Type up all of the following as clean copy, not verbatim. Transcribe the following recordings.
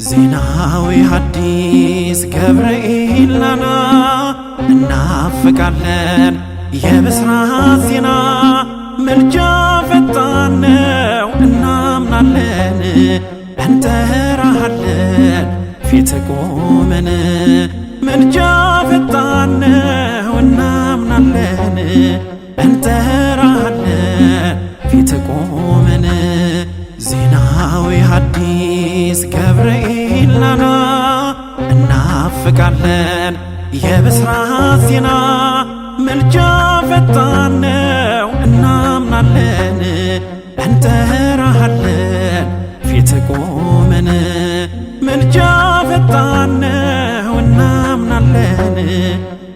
ዜናዊ ሐዲስ ገብርኤል ናና እናፍቃለን የብስራት ዜና ምልጃ ፈጣን ነው እናምናለን እንጠራሃለን ፊት ቆመን ምልጃ ፈጣን ነው እናምናለን እንጠራሃለን ፊት ቆመን ዜናዊ ሐዲስ ገብርኤል ናና እናፍቃለን የብስራት ዜና ምልጃ ፈጣን ነው እናምናለን እንጠራሃለን ፊት ቆመን ምልጃ ፈጣን ነው እናምናለን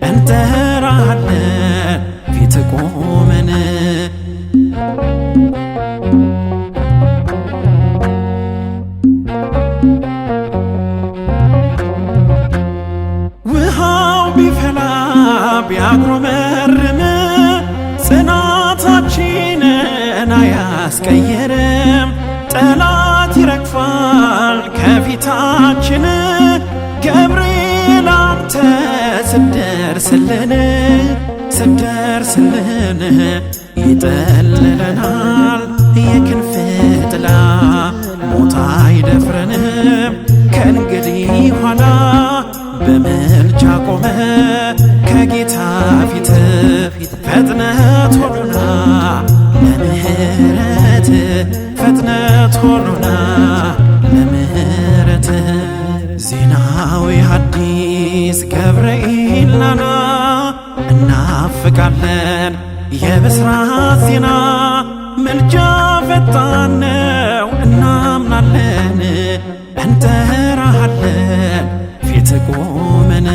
እንጠራሃለን ፊት ቆመን ውሃው ቢፈላ ቢያጉረመርም ጽናታችንን አያስቀየርም ጠላት ይረግፋል ከፊታችን ገብርኤል አንተ ስትደርስልን ይጠልለናል የክንፍ ጥላ ሞት አይደፍረንም ከእንግዲህ ኋላ በምልጃ ቆመ ከጌታ ፊት ፈጥነህ ቶሎና ለምህረት ፈጥነህ ቶሎና ለምህረት ዜናዊ ሐዲስ ገብርኤል ናና እናፍቃለን የብስራት ዜና ምልጃ ፈጣን ነው እናምናለን እንጠራሃለን ፊት ቆመን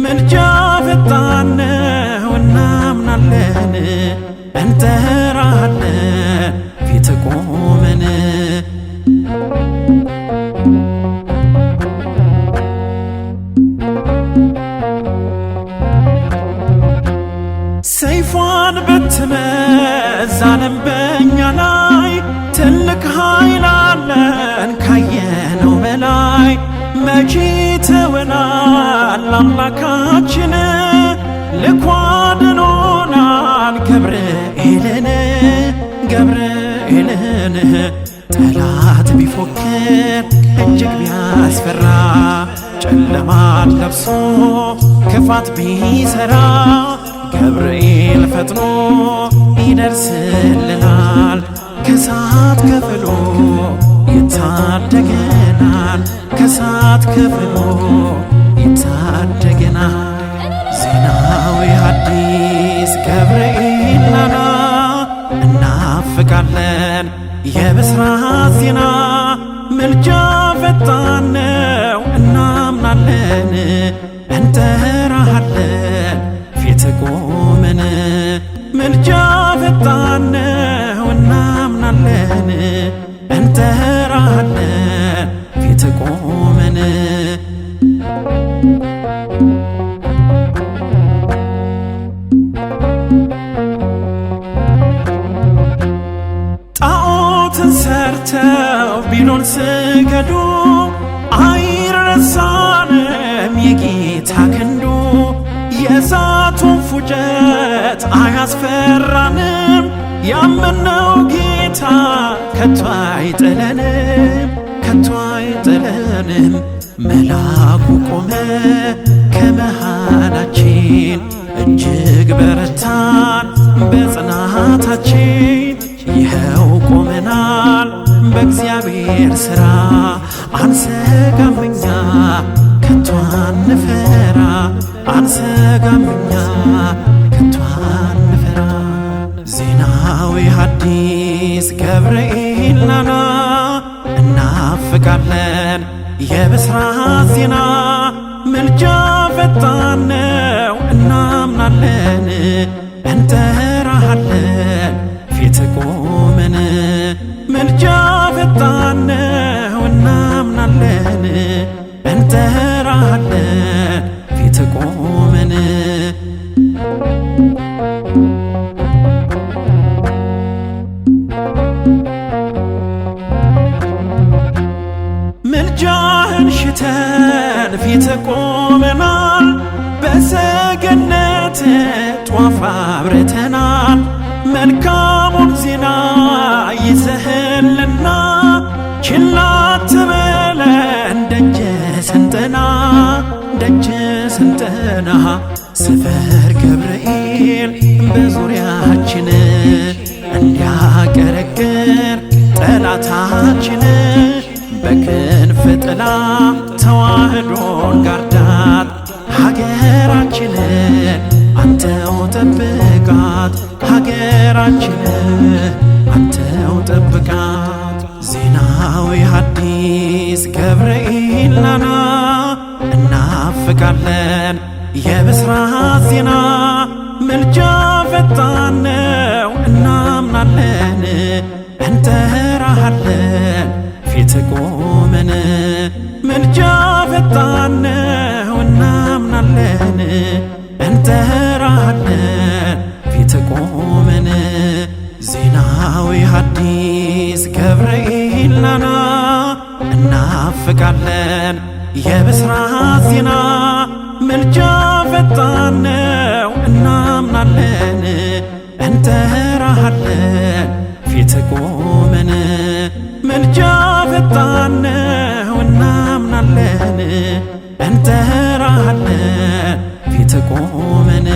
ምልጃ ፈጣን ነው እናምናለን እንጠራሃለን ፊት ቆመን ሰይፏን ብትመዛንም በእኛ ላይ ትልቅ ኃይል አለን ካየነው በላይ መቼ ተወናል አምላካችን ልኮ አድኖናል ገብርኤልን ጠላት ቢፎክር እጅግ ቢያስፈራ ጨለማን ለብሶ ክፋት ቢሰራ ገብርኤል ፈጥኖ ይደርስልናል ከሳት ከፍሎ ይታደገናል ከሳት ከፍሎ ይታደገናል ዜናዊ ሐዲስ ገብርኤል ናና እናፍቃለን የብስራት ዜና ምልጃ ፈጣን ነው እናምናለን እንጠራሃለን ፊት ቆመን ምልጃ ፈጣን ነው እናምናለን እንጠራሃለን ፊት ቆመን ጣዖትን ሰርተው ቢሉን ስገዱ አይረሳንም የጌታ ክንዱ የእሳቱን ፉጨት አያስፈራንም ያመነው ጌታ ከቶ አይጥለንም መልአኩ ቆመ ከመሃላችን እጅግ በረታን በጽናታችን ይኸው ቆመናል በእግዚአብሔር ሥራ አንሰጋምኛ ከቶ አንፈራ አንሰጋምኛ ከቶ አንፈራ ዜናዊ ሐዲስ ገብርኤል ናና እናፍቃለን የብስራት ዜና ምልጃ ፈጣን ነው እናምናለን እንጠራሃለን ፊት ቆመን ምልጃ ፈጣን ነው እናምናለን እንጠራሃለን ፊት ቆመን ምልጃህን ሽተን ፊት ቆመናል በሰገነት ጧፍ አብርተናል መልካሙን ዜና ይዘህልና ችላ አትበለን ደጀ ስንጠና ስፈር ገብርኤል በዙሪያችን እንዲያቀረቅር ጠላታችን በክንፍ ጥላ ተዋህዶን ጋርዳት ሀገራችንን አንተው ጠብቃት ሀገራችንን አንተው ጠብቃት። ዜናዊ ሐዲስ ገብርኤል ናና እናፍቃለን የብስራት ዜና ምልጃ ፈጣን ነው እናምናለን እንጠራሃለን ፊት ቆመን ምልጃ ፈጣን ነው እናምናለን እንጠራሃለን ፊት ቆመን ዜናዊ ሐዲስ ገብርኤል ናና እናፍቃለን የብስራት ዜና ምልጃ ፈጣን ነው እናምናለን እንጠራሃለን ፊት ቆመን ምልጃ ፈጣን ነው እናምናለን እንጠራሃለን ፊት ቆመን